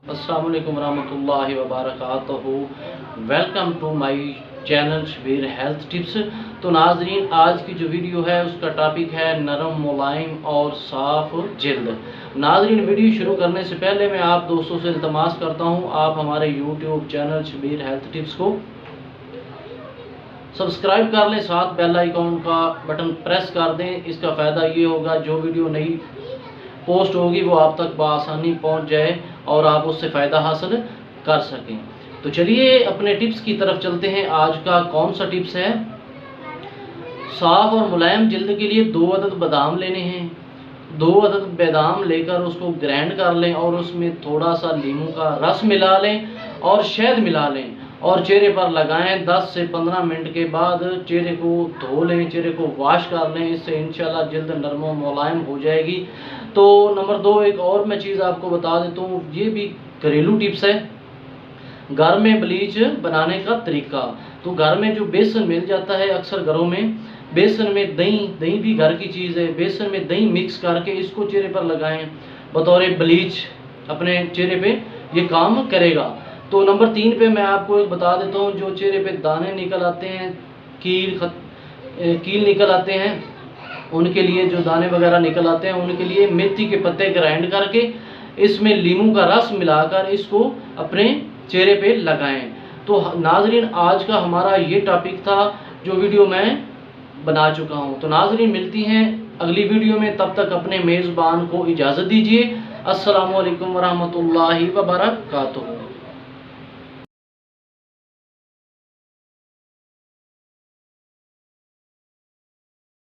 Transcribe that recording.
अस्सलाम वालेकुम रहमतुल्लाहि व बरकातहू। Welcome to my channel Shabir health tips. तो नाजरीन, आज की जो वीडियो है उसका टॉपिक है नरम, मुलायम और साफ़ जिल्द। नाजरीन, वीडियो शुरू करने से पहले मैं आप दोस्तों से इल्तमास करता हूँ, आप हमारे YouTube channel Shabir health tips को सब्सक्राइब कर लें, साथ बेल आइकॉन का बटन प्रेस कर दें। इसका फ़ायदा ये होगा, जो वीडियो नई पोस्ट होगी वो आप तक बआसानी पहुंच जाए और आप उससे फ़ायदा हासिल कर सकें। तो चलिए अपने टिप्स की तरफ चलते हैं। आज का कौन सा टिप्स है? साफ़ और मुलायम जिल्द के लिए 2 अदद बादाम लेने हैं। 2 अदद बादाम लेकर उसको ग्राइंड कर लें और उसमें थोड़ा सा नींबू का रस मिला लें और शहद मिला लें और चेहरे पर लगाएं। 10 से 15 मिनट के बाद चेहरे को धो लें, चेहरे को वॉश कर लें। इससे इंशाल्लाह जिल्द नरम और मुलायम हो जाएगी। तो नंबर 2, एक और मैं चीज़ आपको बता देता हूँ, ये भी घरेलू टिप्स है, घर में ब्लीच बनाने का तरीका। तो घर में जो बेसन मिल जाता है, अक्सर घरों में बेसन में दही भी घर की चीज़ है, बेसन में दही मिक्स करके इसको चेहरे पर लगाएं बतौर ब्लीच, अपने चेहरे पे ये काम करेगा। तो नंबर 3 पे मैं आपको एक बता देता हूँ, जो चेहरे पे दाने निकल आते हैं, कील निकल आते हैं, उनके लिए, जो दाने वगैरह निकल आते हैं उनके लिए मेथी के पत्ते ग्राइंड करके इसमें नींबू का रस मिलाकर इसको अपने चेहरे पे लगाएं। तो नाजरीन, आज का हमारा ये टॉपिक था जो वीडियो मैं बना चुका हूँ। तो नाजरीन, मिलती हैं अगली वीडियो में, तब तक अपने मेज़बान को इजाज़त दीजिए। अस्सलामु अलैकुम वरहमतुल्लाहि व बरकातुहू।